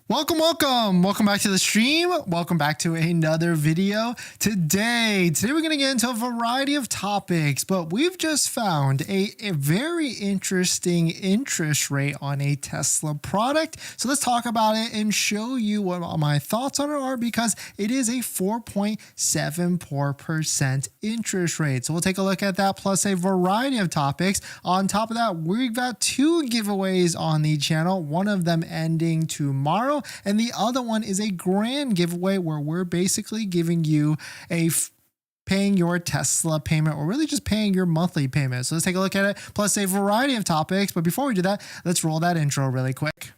Welcome back to the stream. Welcome back to another video. Today we're going to get into a variety of topics, but we've just found a very interesting interest rate on a Tesla product. So let's talk about it and show you what my thoughts on it are, because it is a 4.74% interest rate. So we'll take a look at that, plus a variety of topics. On top of that, we've got two giveaways on the channel, one of them ending tomorrow, and the other one is a grand giveaway where we're basically giving you paying your Tesla payment, or really just paying your monthly payment. So let's take a look at it, plus a variety of topics. But before we do that, let's roll that intro really quick.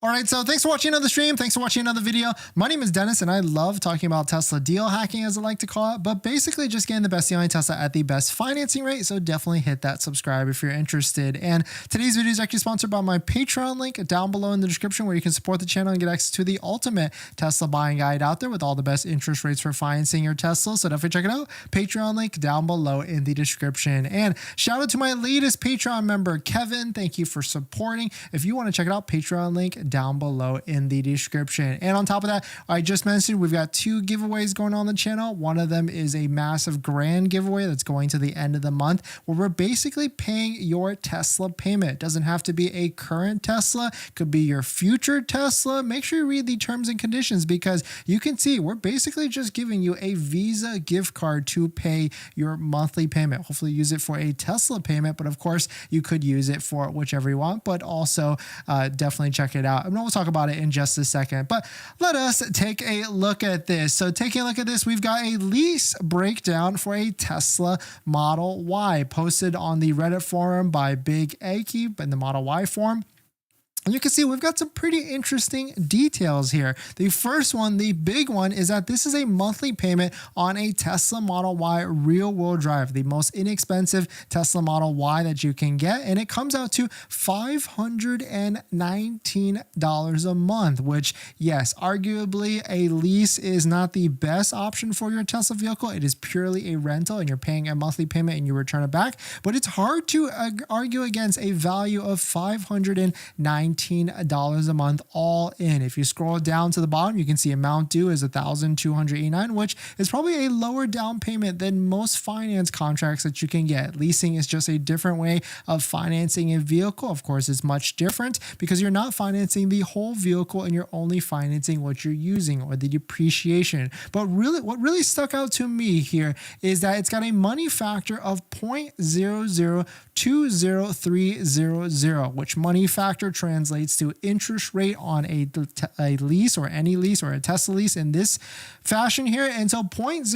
All right, so thanks for watching another stream. Thanks for watching another video. My name is Dennis, and I love talking about Tesla deal hacking, as I like to call it, but basically just getting the best deal on Tesla at the best financing rate. So definitely hit that subscribe if you're interested. And today's video is actually sponsored by my Patreon link down below in the description, where you can support the channel and get access to the ultimate Tesla buying guide out there with all the best interest rates for financing your Tesla. So definitely check it out. Patreon link down below in the description. And shout out to my latest Patreon member, Kevin. Thank you for supporting. If you want to check it out, Patreon link down below in the description. And on top of that, I just mentioned we've got two giveaways going on the channel. One of them is a massive grand giveaway that's going to the end of the month, where we're basically paying your Tesla payment. It doesn't have to be a current Tesla, it could be your future Tesla. Make sure you read the terms and conditions, because you can see we're basically just giving you a Visa gift card to pay your monthly payment. Hopefully use it for a Tesla payment, but of course you could use it for whichever you want, but also definitely check it out. We'll talk about it in just a second, but let us take a look at this. So taking a look at this, we've got a lease breakdown for a Tesla Model Y posted on the Reddit forum by Big Aki in the Model Y forum. And you can see we've got some pretty interesting details here. The first one, the big one, is that this is a monthly payment on a Tesla Model Y rear-wheel drive, the most inexpensive Tesla Model Y that you can get. And it comes out to $519 a month, which, yes, arguably a lease is not the best option for your Tesla vehicle. It is purely a rental, and you're paying a monthly payment and you return it back. But it's hard to argue against a value of $519 a month all in. If you scroll down to the bottom, you can see amount due is $1,289, which is probably a lower down payment than most finance contracts that you can get. Leasing is just a different way of financing a vehicle. Of course, it's much different because you're not financing the whole vehicle and you're only financing what you're using or the depreciation. But really, what really stuck out to me here is that it's got a money factor of 0.0020300, which money factor translates to interest rate on a lease, or any lease, or a Tesla lease in this fashion here. And so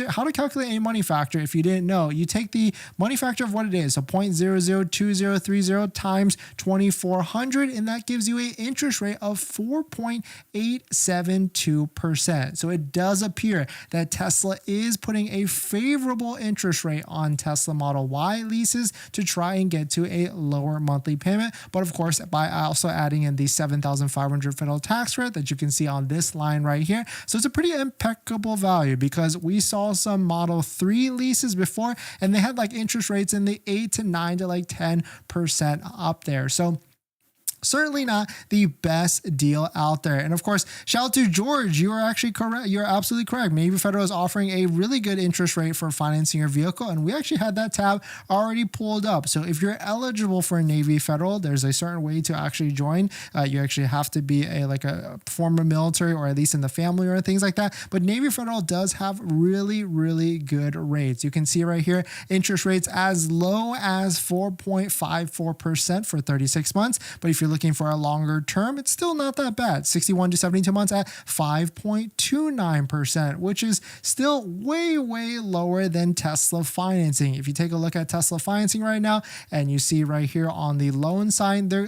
how to calculate a money factor, if you didn't know, you take the money factor of what it is, so 0.002030 times 2400, and that gives you an interest rate of 4.872%. So it does appear that Tesla is putting a favorable interest rate on Tesla Model Y leases to try and get to a lower monthly payment. But of course, by also adding in the $7,500 federal tax rate that you can see on this line right here. So it's a pretty impeccable value, because we saw some Model 3 leases before, and they had like interest rates in the 8 to 9 to like 10% up there. So certainly not the best deal out there. And of course, shout out to George. You are actually correct. You're absolutely correct. Navy Federal is offering a really good interest rate for financing your vehicle. And we actually had that tab already pulled up. So if you're eligible for Navy Federal, there's a certain way to actually join. You actually have to be a former military, or at least in the family, or things like that. But Navy Federal does have really, really good rates. You can see right here, interest rates as low as 4.54% for 36 months. But if you're looking for a longer term, it's still not that bad. 61 to 72 months at 5.29%, which is still way, way lower than Tesla financing. If you take a look at Tesla financing right now, and you see right here on the loan side, their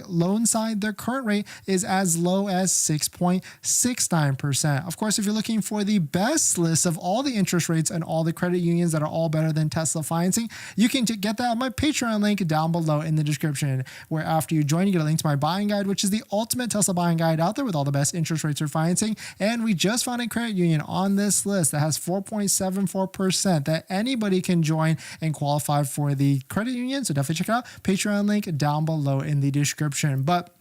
current rate is as low as 6.69%. Of course, if you're looking for the best list of all the interest rates and all the credit unions that are all better than Tesla financing, you can get that on my Patreon link down below in the description, where after you join, you get a link to my buy buying guide, which is the ultimate Tesla buying guide out there with all the best interest rates for financing. And we just found a credit union on this list that has 4.74% that anybody can join and qualify for the credit union. So definitely check it out. Patreon link down below in the description. But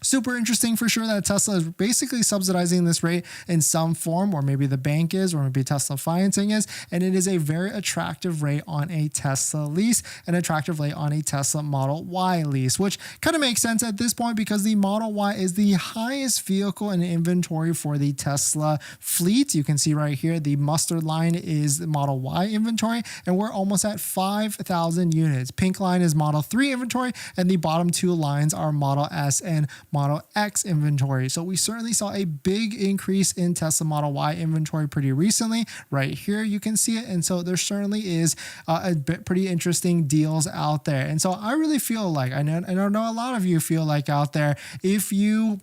super interesting for sure that Tesla is basically subsidizing this rate in some form, or maybe the bank is, or maybe Tesla financing is, and it is a very attractive rate on a Tesla lease, an attractive rate on a Tesla Model Y lease, which kind of makes sense at this point because the Model Y is the highest vehicle in inventory for the Tesla fleet. You can see right here, the mustard line is the Model Y inventory, and we're almost at 5,000 units. Pink line is Model 3 inventory, and the bottom two lines are Model S and Model X inventory. So we certainly saw a big increase in Tesla Model Y inventory pretty recently. Right here, you can see it. And so there certainly is a bit pretty interesting deals out there. And so I really feel like, I know a lot of you feel like out there, if you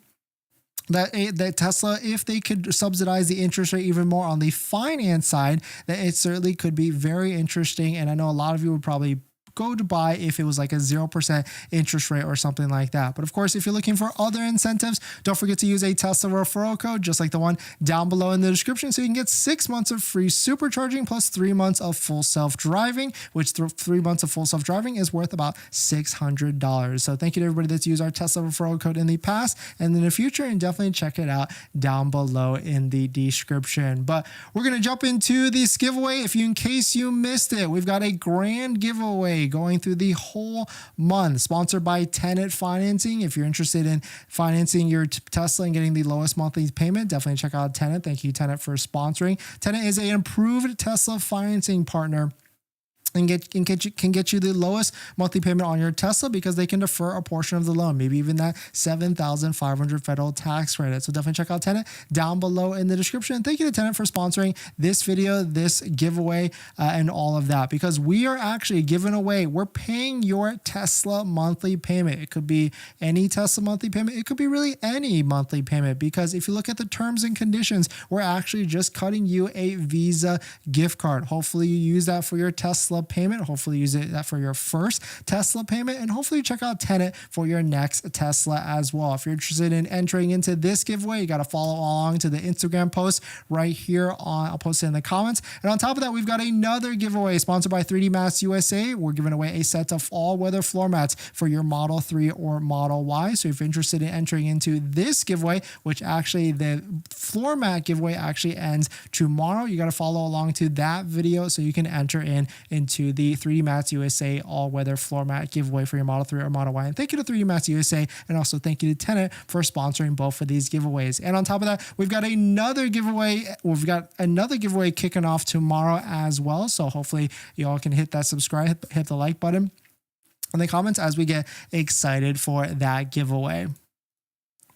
that Tesla, if they could subsidize the interest rate even more on the finance side, that it certainly could be very interesting. And I know a lot of you would probably go to buy if it was like a 0% interest rate or something like that. But of course, if you're looking for other incentives, don't forget to use a Tesla referral code, just like the one down below in the description, so you can get 6 months of free supercharging plus 3 months of full self-driving, which 3 months of full self-driving is worth about $600. So thank you to everybody that's used our Tesla referral code in the past and in the future, and definitely check it out down below in the description. But we're going to jump into this giveaway. In case you missed it, we've got a grand giveaway going through the whole month, sponsored by Tenet Financing. If you're interested in financing your Tesla and getting the lowest monthly payment, definitely check out Tenet. Thank you, Tenet, for sponsoring. Tenet is an approved Tesla financing partner and can get you the lowest monthly payment on your Tesla because they can defer a portion of the loan, maybe even that $7,500 federal tax credit. So definitely check out Tenet down below in the description. Thank you to Tenet for sponsoring this video, this giveaway, and all of that, because we are actually giving away, we're paying your Tesla monthly payment. It could be any Tesla monthly payment. It could be really any monthly payment, because if you look at the terms and conditions, we're actually just cutting you a Visa gift card. Hopefully you use that for your Tesla payment. Hopefully use that for your first Tesla payment, and hopefully check out Tenet for your next Tesla as well. If you're interested in entering into this giveaway, you got to follow along to the Instagram post right here I'll post it in the comments. And on top of that, we've got another giveaway sponsored by 3D Mats USA. We're giving away a set of all-weather floor mats for your Model 3 or Model Y. So if you're interested in entering into this giveaway, which actually the floor mat giveaway actually ends tomorrow, you got to follow along to that video so you can enter into the 3D Mats USA all-weather floor mat giveaway for your Model 3 or Model Y. And thank you to 3D Mats USA, and also thank you to Tenet for sponsoring both of these giveaways. And on top of that, we've got another giveaway. We've got another giveaway kicking off tomorrow as well. So hopefully you all can hit that subscribe, hit the like button in the comments as we get excited for that giveaway.